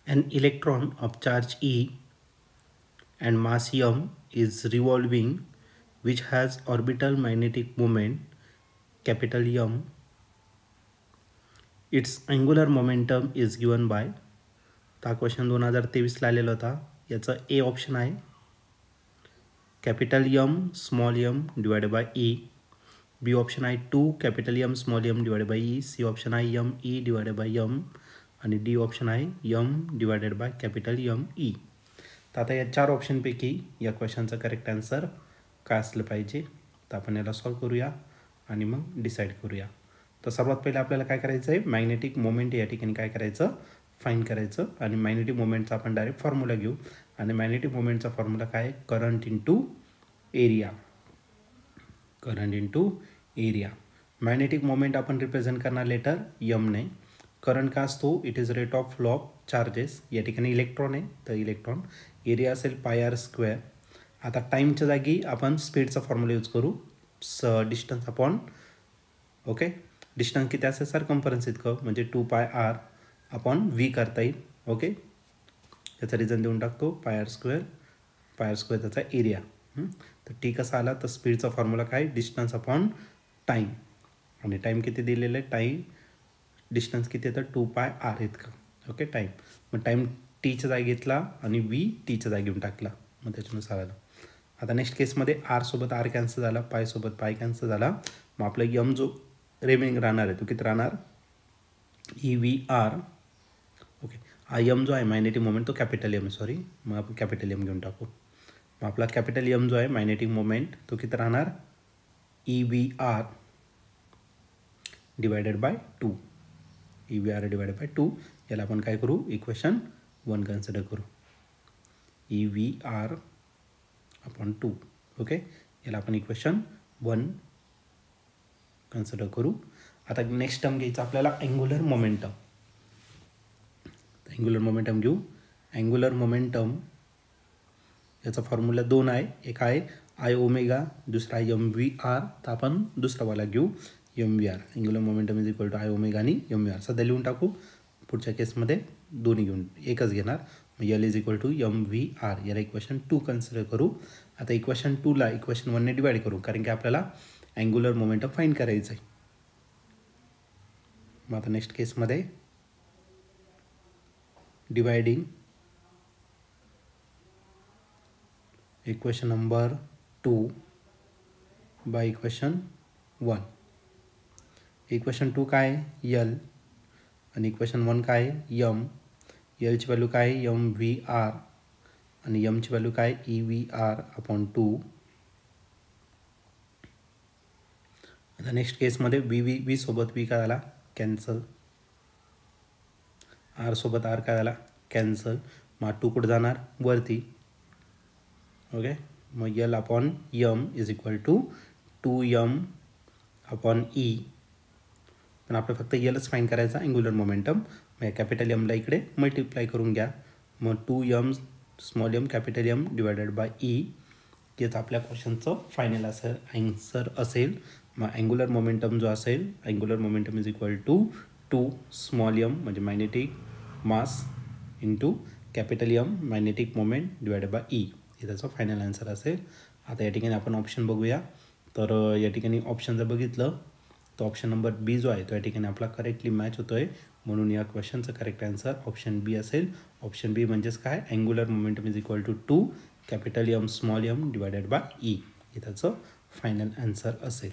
An electron of charge E and mass m is revolving, which has orbital magnetic moment capital M. Its angular momentum is given by. हा question 2023ला आलेला होता. याचा A option आहे capital M small M divided by E. B option आहे 2 capital M small M divided by E. C option आहे M E divided by M. आणि D option आहे M divided by capital M E. तर आता या 4 ऑप्शनपैकी या क्वेश्चनचा correct answer काय असलं पाहिजे. तर आपण याला सॉल्व करूया आणि मग डिसाईड करूया. तर सर्वात पहिले आपल्याला काय करायचं आहे, मॅग्नेटिक मोमेंट या ठिकाणी काय करायचं, फाईंड करायचं. आणि मॅग्नेटिक मोमेंटचा आपण डायरेक्ट फॉर्म्युला घेऊ. आणि मॅग्नेटिक मोमेंटचा फॉर्म्युला काय आहे, current into area. Current into area. Magnetic moment आपण रिप्रेझेंट करणार लेटर यमने. करंट का असतो, it is rate of flow of charges. या ठिकाणी इलेक्ट्रॉन आहे तर इलेक्ट्रॉन. एरिया असेल पाय आर स्क्वेअर. आता टाईमच्या जागी आपण स्पीडचा फॉर्म्युला यूज करू. Distance upon okay. डिस्टन्स किती असेल सरकम्फरन्स इतकं, म्हणजे 2 पाय आर अपॉन व्ही करता येईल. ओके, त्याचा रिझन देऊन टाकतो pi R square. Pi R square त्याचा एरिया. तर टी कसा आला, तर स्पीडचा फॉर्म्युला काय, डिस्टन्स अपॉन टाईम. आणि टाईम किती दिलेलं आहे, टाईम डिस्टन्स किती येतं 2 पाय आर इतकं. Okay, time. मग टाईम टीच्या जागी घेतला आणि व्ही टीच्या जागी घेऊन टाकला, मग त्याच्यानुसार आलं. आता नेक्स्ट केसमध्ये आर सोबत आर कॅन्सल झाला, पाय सोबत पाय कॅन्सल झाला. मग आपलं यम जो रिमेनिंग राहणार आहे तो किती राहणार, ई व्ही आर. ओके, हा यम जो आहे मॅग्नेटिक मोमेंट तो कॅपिटल एम, सॉरी, मग आपण कॅपिटल एम घेऊन टाकू. मग आपला कॅपिटल एम जो आहे मॅग्नेटिक मोमेंट तो किती राहणार, E V R divided by 2. E V R divided by 2. याला आपण काय करू, इक्वेशन 1 कन्सिडर करू. E V R upon 2. Okay, याला आपण इक्वेशन 1 कन्सिडर करू. आता नेक्स्ट टर्म घ्यायचं आपल्याला अँग्युलर मोमेंटम. अँग्युलर मोमेंटम घेऊ. अँग्युलर मोमेंटम याचा फॉर्म्युला 2 आहे. एक आहे आय ओमेगा, दुसरा आहे एम व्ही आर. तर आपण दुसरावाला घेऊ M V R. Angular momentum is equal to I omega आणि एम व्ही आर. सध्या लिहून टाकू. पुढच्या केसमध्ये दोन्ही घेऊन एकच घेणार. मग L is equal to M V R. याला इक्वेशन 2 कन्सिडर करू. आता इक्वेशन 2ला इक्वेशन 1ने डिवाइड करू, कारण की आपल्याला अँग्युलर मोमेंटम फाईंड करायचं आहे. मग आता नेक्स्ट केसमध्ये dividing equation number 2 by equation 1. Equation 2 काय आहे, यल. आणि इक्वेशन 1 काय आहे, यम. यलची व्हॅल्यू काय आहे, एम व्ही आर. आणि यमची व्हॅल्यू काय, ई व्ही आर अपॉन 2. आता नेक्स्ट केसमध्ये व्ही सोबत व्ही काय झाला, कॅन्सल. आर सोबत आर काय झाला, कॅन्सल. मग 2 कुठं जाणार, वरती. ओके, मग L upon M is equal to 2m upon E. पण आपलं फक्त यलच फाईंड करायचा अँग्युलर मोमेंटम. मग कॅपिटल एमला इकडे मल्टिप्लाय करून घ्या. मग 2m small M capital M divided by E. हेच आपल्या क्वेश्चनचं फायनल आन्सर असेल. मग अँग्युलर मोमेंटम जो असेल, angular momentum is equal to 2 small M म्हणजे magnetic mass into capital M magnetic moment divided by E. हे त्याचा फायनल आन्सर असेल. आता या ठिकाणी आपण ऑप्शन बघूया. तर या ठिकाणी ऑप्शन जर बघितलं तर ऑप्शन नंबर बी जो आहे तो या ठिकाणी आपला करेक्टली मॅच होतो आहे. म्हणून या क्वेश्चनचं करेक्ट आन्सर ऑप्शन बी असेल. ऑप्शन बी म्हणजेच काय, angular momentum is equal to 2 capital M small M divided by E. हे त्याचं फायनल आन्सर असेल.